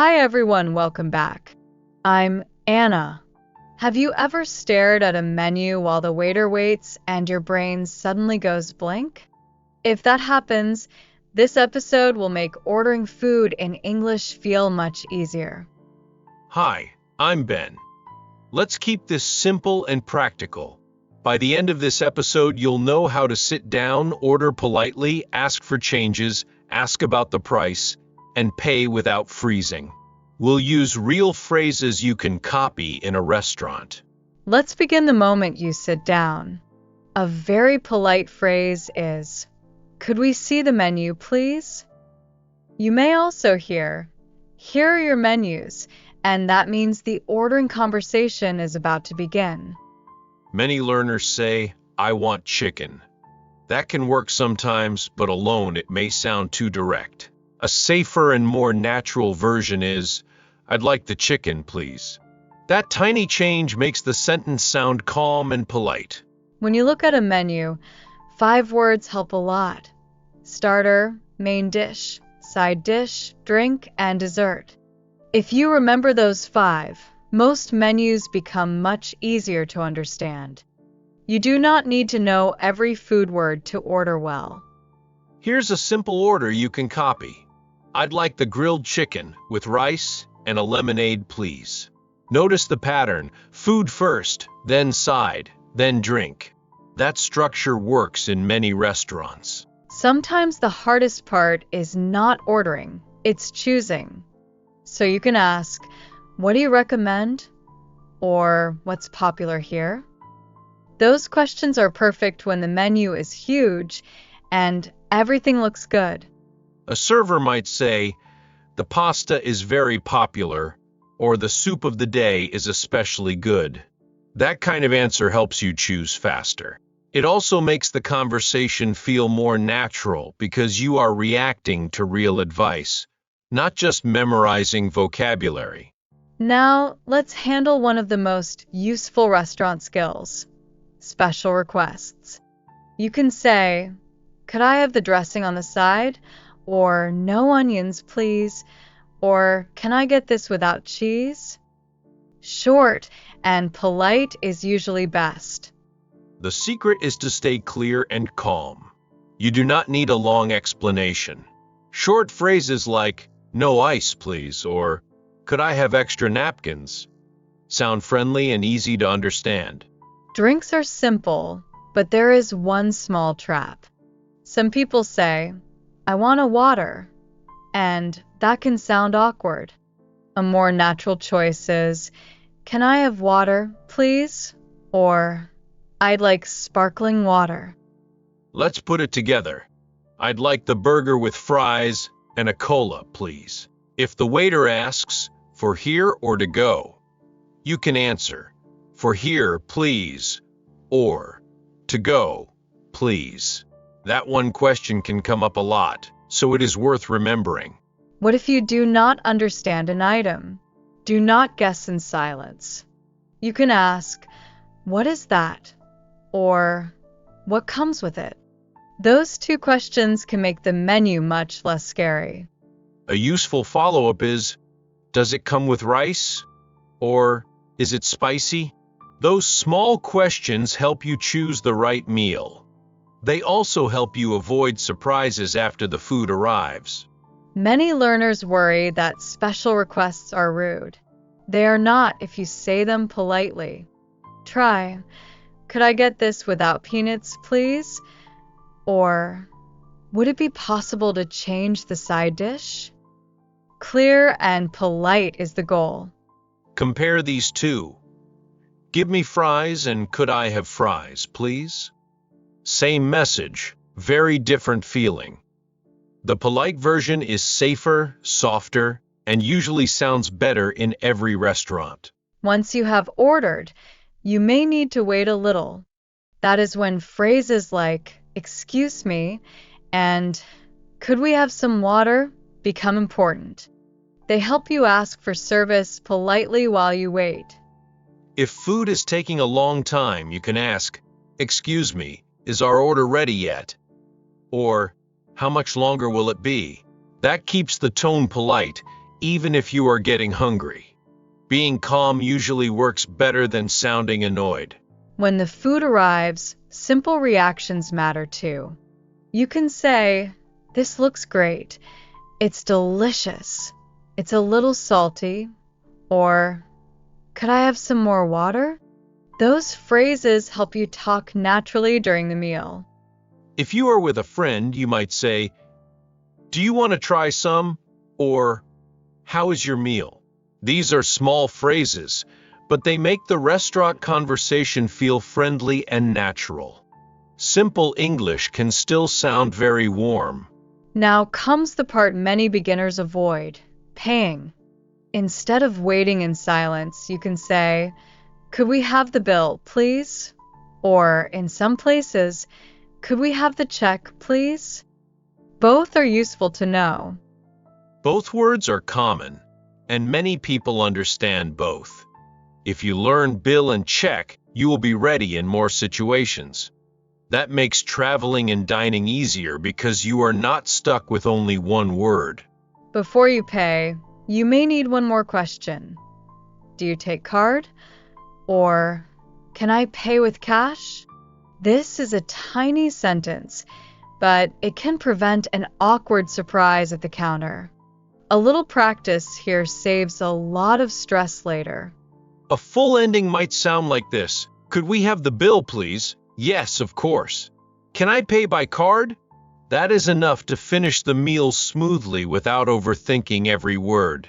Hi everyone, welcome back. I'm Anna. Have you ever stared at a menu while the waiter waits and your brain suddenly goes blank? If that happens, this episode will make ordering food in English feel much easier. Hi, I'm Ben. Let's keep this simple and practical. By the end of this episode, you'll know how to sit down, order politely, ask for changes, ask about the price, and pay without freezing. We'll use real phrases you can copy in a restaurant. Let's begin the moment you sit down. A very polite phrase is, "Could we see the menu, please?" You may also hear, "Here are your menus," and that means the ordering conversation is about to begin. Many learners say, "I want chicken." That can work sometimes, but alone it may sound too direct. A safer and more natural version is, "I'd like the chicken, please." That tiny change makes the sentence sound calm and polite. When you look at a menu, 5 words help a lot. Starter, main dish, side dish, drink, and dessert. If you remember those 5, most menus become much easier to understand. You do not need to know every food word to order well. Here's a simple order you can copy. "I'd like the grilled chicken with rice and a lemonade, please." Notice the pattern: food first, then side, then drink. That structure works in many restaurants. Sometimes the hardest part is not ordering, it's choosing. So you can ask, "What do you recommend?" Or "What's popular here?" Those questions are perfect when the menu is huge and everything looks good. A server might say, "The pasta is very popular," or "The soup of the day is especially good." That kind of answer helps you choose faster. It also makes the conversation feel more natural because you are reacting to real advice, not just memorizing vocabulary. Now, let's handle one of the most useful restaurant skills: special requests. You can say, "Could I have the dressing on the side?" Or "No onions, please," or "Can I get this without cheese?" Short and polite is usually best. The secret is to stay clear and calm. You do not need a long explanation. Short phrases like, "No ice, please," or "Could I have extra napkins?" sound friendly and easy to understand. Drinks are simple, but there is one small trap. Some people say, "I want a water," and that can sound awkward. A more natural choice is, "Can I have water, please?" Or, "I'd like sparkling water." Let's put it together. "I'd like the burger with fries and a cola, please." If the waiter asks, "For here or to go?" you can answer, "For here, please," or "To go, please." That one question can come up a lot, so it is worth remembering. What if you do not understand an item? Do not guess in silence. You can ask, "What is that?" Or "What comes with it?" Those 2 questions can make the menu much less scary. A useful follow-up is, "Does it come with rice?" Or "Is it spicy?" Those small questions help you choose the right meal. They also help you avoid surprises after the food arrives. Many learners worry that special requests are rude. They are not if you say them politely. Try, "Could I get this without peanuts, please?" Or, "Would it be possible to change the side dish?" Clear and polite is the goal. Compare these two. "Give me fries and could I have fries, please?" Same message, very different feeling. The polite version is safer, softer, and usually sounds better in every restaurant. Once you have ordered, you may need to wait a little. That is when phrases like, "Excuse me," and "Could we have some water?" become important. They help you ask for service politely while you wait. If food is taking a long time, you can ask, "Excuse me, is our order ready yet?" Or, "How much longer will it be?" That keeps the tone polite, even if you are getting hungry. Being calm usually works better than sounding annoyed. When the food arrives, simple reactions matter too. You can say, "This looks great. It's delicious. It's a little salty." Or, "Could I have some more water?" Those phrases help you talk naturally during the meal. If you are with a friend, you might say, "Do you want to try some?" Or, "How is your meal?" These are small phrases, but they make the restaurant conversation feel friendly and natural. Simple English can still sound very warm. Now comes the part many beginners avoid, paying. Instead of waiting in silence, you can say, "Could we have the bill, please?" Or, in some places, "Could we have the check, please?" Both are useful to know. Both words are common, and many people understand both. If you learn bill and check, you will be ready in more situations. That makes traveling and dining easier because you are not stuck with only one word. Before you pay, you may need one more question. Do you take card? Or, "Can I pay with cash?" This is a tiny sentence, but it can prevent an awkward surprise at the counter. A little practice here saves a lot of stress later. A full ending might sound like this. "Could we have the bill, please?" "Yes, of course." "Can I pay by card?" That is enough to finish the meal smoothly without overthinking every word.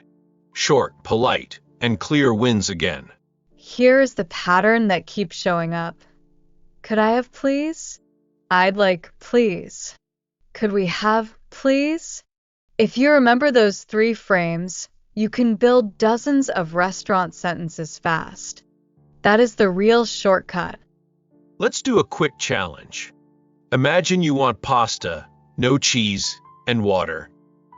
Short, polite, and clear wins again. Here is the pattern that keeps showing up. Could I have please? I'd like please. Could we have please? If you remember those 3 frames, you can build dozens of restaurant sentences fast. That is the real shortcut. Let's do a quick challenge. Imagine you want pasta, no cheese, and water.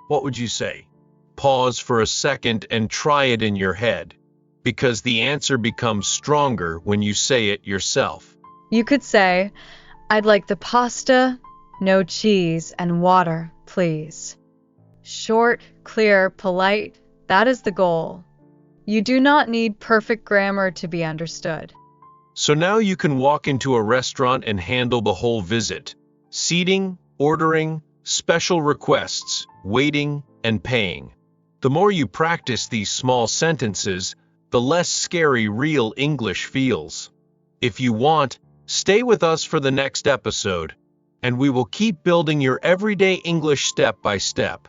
What would you say? Pause for a second and try it in your head, because the answer becomes stronger when you say it yourself. You could say, "I'd like the pasta, no cheese, and water, please." Short, clear, polite, that is the goal. You do not need perfect grammar to be understood. So now you can walk into a restaurant and handle the whole visit. Seating, ordering, special requests, waiting, and paying. The more you practice these small sentences, the less scary real English feels. If you want, stay with us for the next episode, and we will keep building your everyday English step by step.